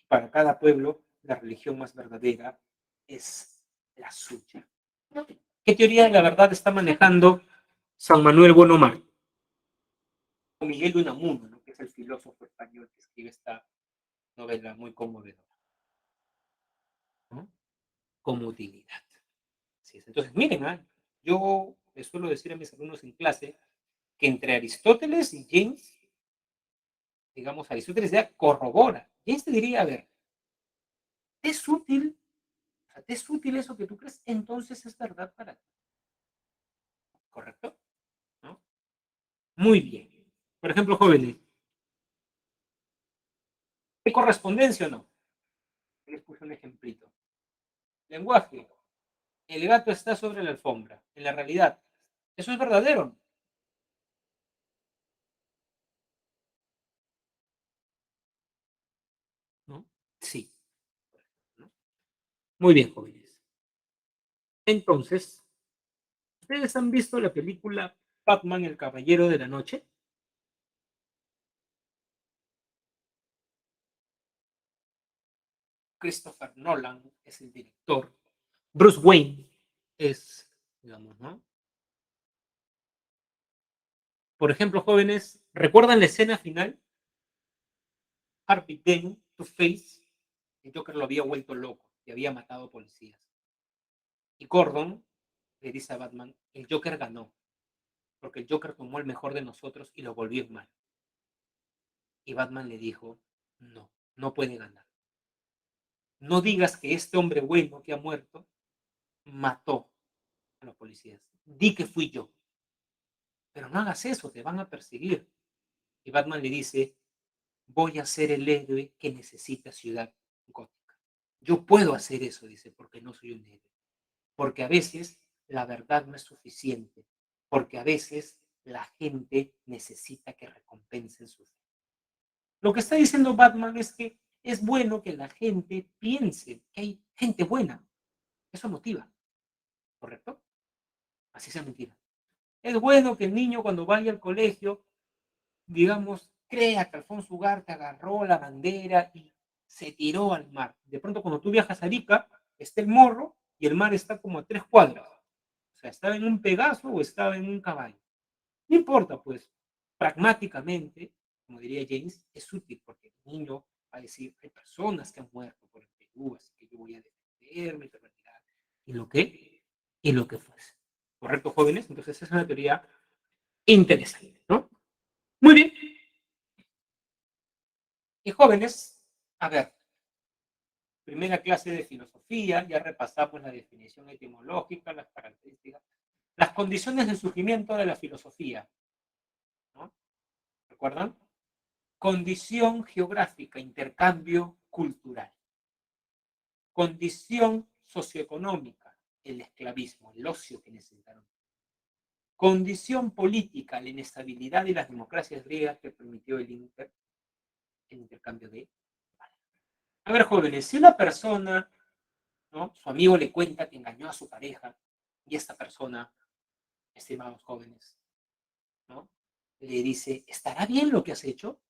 Para cada pueblo, la religión más verdadera es la suya. ¿Qué teoría de la verdad está manejando San Manuel Bonomar? O Miguel de Unamuno, ¿no? Que es el filósofo español que escribe esta novela muy conmovedora, ¿no? Como utilidad. Así es. Entonces, miren, yo les suelo decir a mis alumnos en clase que entre Aristóteles y James, digamos, Aristóteles ya corrobora. James te diría, a ver, ¿te es útil? O sea, ¿te es útil eso que tú crees? Entonces es verdad para ti. ¿Correcto? ¿No? Muy bien. Por ejemplo, jóvenes, ¿hay correspondencia o no? Les puse un ejemplito. Lenguaje. El gato está sobre la alfombra. En la realidad, ¿eso es verdadero? ¿No? Sí. ¿No? Muy bien, jóvenes. Entonces, ¿ustedes han visto la película Batman, el Caballero de la Noche? Christopher Nolan es el director. Bruce Wayne es, digamos, ¿no? Por ejemplo, jóvenes, ¿recuerdan la escena final? Harvey Dent, Two-Face, el Joker lo había vuelto loco y había matado policías. Y Gordon le dice a Batman, el Joker ganó, porque el Joker tomó el mejor de nosotros y lo volvió mal. Y Batman le dijo, no, no puede ganar. No digas que este hombre bueno que ha muerto mató a los policías. Di que fui yo. Pero no hagas eso, te van a perseguir. Y Batman le dice, voy a ser el héroe que necesita Ciudad Gótica. Yo puedo hacer eso, dice, porque no soy un héroe. Porque a veces la verdad no es suficiente. Porque a veces la gente necesita que recompensen su fe. Lo que está diciendo Batman es que es bueno que la gente piense que hay gente buena. Eso motiva, ¿correcto? Así sea mentira. Es bueno que el niño cuando vaya al colegio, digamos, crea que Alfonso Ugarte agarró la bandera y se tiró al mar. De pronto cuando tú viajas a Arica, está el morro y el mar está como a 3 cuadras. O sea, estaba en un Pegaso o estaba en un caballo. No importa, pues, pragmáticamente, como diría James, es útil porque el niño va a decir, hay personas que han muerto por el Perú, así que yo voy a defender mi fraternidad. Y lo que, y lo que fuese. ¿Correcto, jóvenes? Entonces, es una teoría interesante, ¿no? Muy bien. Y jóvenes, a ver, primera clase de filosofía, ya repasamos la definición etimológica, las características, las condiciones de surgimiento de la filosofía, ¿no? ¿Recuerdan? Condición geográfica, intercambio cultural. Condición socioeconómica, el esclavismo, el ocio que necesitaron. Condición política, la inestabilidad y las democracias griegas que permitió el intercambio de... A ver, jóvenes, si una persona, ¿no? Su amigo le cuenta que engañó a su pareja y esta persona, estimados jóvenes, ¿no? Le dice, ¿estará bien lo que has hecho?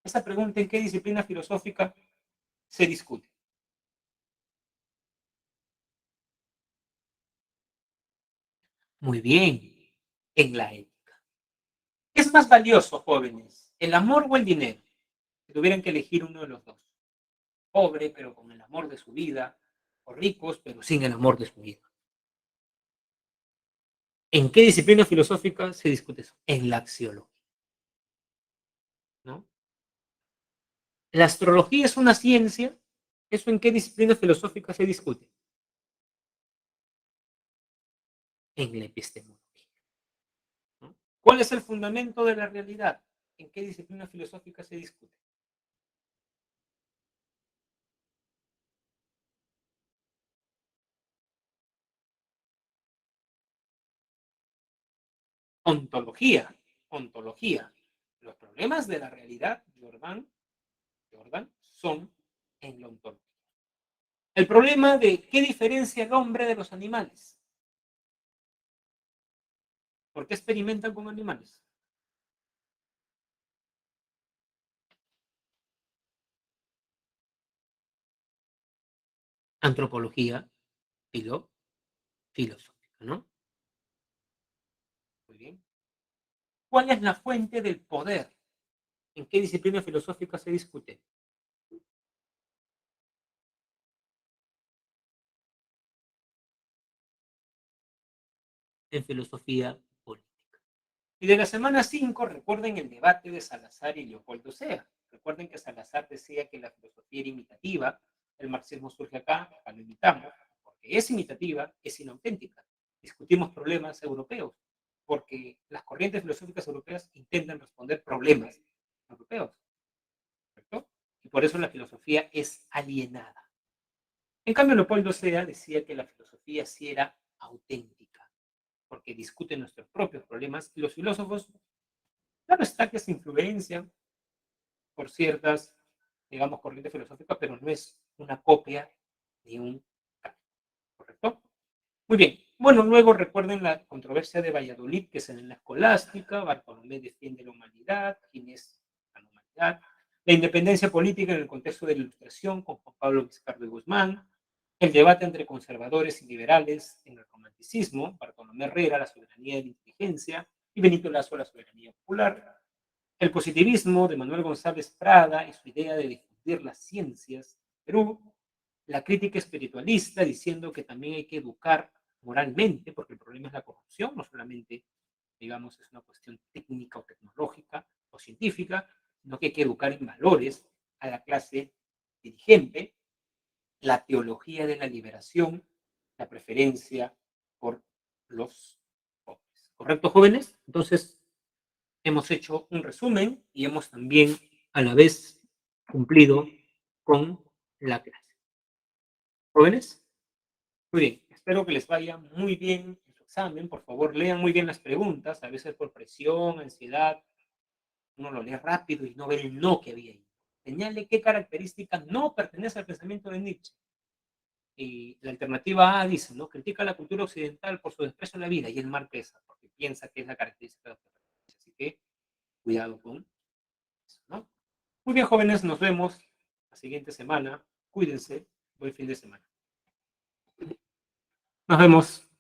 Esa pregunta, ¿en qué disciplina filosófica se discute? Muy bien, en la ética. ¿Qué es más valioso, jóvenes? ¿El amor o el dinero? Si tuvieran que elegir uno de los dos. Pobre, pero con el amor de su vida, o ricos, pero sin el amor de su vida. ¿En qué disciplina filosófica se discute eso? En la axiología, ¿no? ¿La astrología es una ciencia? ¿Eso en qué disciplina filosófica se discute? En la epistemología, ¿no? ¿Cuál es el fundamento de la realidad? ¿En qué disciplina filosófica se discute? Ontología, ontología. Los problemas de la realidad, Jordan, son en la ontología. El problema de qué diferencia el hombre de los animales. ¿Por qué experimentan con animales? Antropología filosófica, ¿no? Muy bien. ¿Cuál es la fuente del poder? ¿En qué disciplina filosófica se discute? En filosofía política. Y de la semana 5 recuerden el debate de Salazar y Leopoldo Sea. Recuerden que Salazar decía que la filosofía era imitativa, el marxismo surge acá lo imitamos, porque es imitativa, es inauténtica. Discutimos problemas europeos, porque las corrientes filosóficas europeas intentan responder problemas europeos, ¿correcto? Y por eso la filosofía es alienada. En cambio, Leopoldo Sea decía que la filosofía sí era auténtica, porque discute nuestros propios problemas y los filósofos, claro está que se influencian por ciertas, digamos, corrientes filosóficas, pero no es una copia ni un cambio, ¿correcto? Muy bien. Bueno, luego recuerden la controversia de Valladolid, que es en la escolástica, Bartolomé defiende la humanidad, quién es la humanidad, la independencia política en el contexto de la Ilustración con Juan Pablo Vizcarra y Guzmán, el debate entre conservadores y liberales en el romanticismo, Bartolomé Herrera, la soberanía de la inteligencia, y Benito Lazo, la soberanía popular, el positivismo de Manuel González Prada y su idea de difundir las ciencias en Perú, la crítica espiritualista diciendo que también hay que educar moralmente, porque el problema es la corrupción, no solamente, digamos, es una cuestión técnica o tecnológica o científica, sino que hay que educar en valores a la clase dirigente, la teología de la liberación, la preferencia por los pobres. ¿Correcto, jóvenes? Entonces, hemos hecho un resumen y hemos también a la vez cumplido con la clase. ¿Jóvenes? Muy bien, espero que les vaya muy bien en su examen. Por favor, lean muy bien las preguntas. A veces por presión, ansiedad, uno lo lee rápido y no ve el no que había ahí. Señale qué característica no pertenece al pensamiento de Nietzsche. Y la alternativa A dice, ¿no? Critica la cultura occidental por su desprecio a la vida y el mal pesa, porque piensa que es la característica de la Así que cuidado con eso, ¿no? Muy bien, jóvenes, nos vemos la siguiente semana. Cuídense. Buen fin de semana. Nos vemos.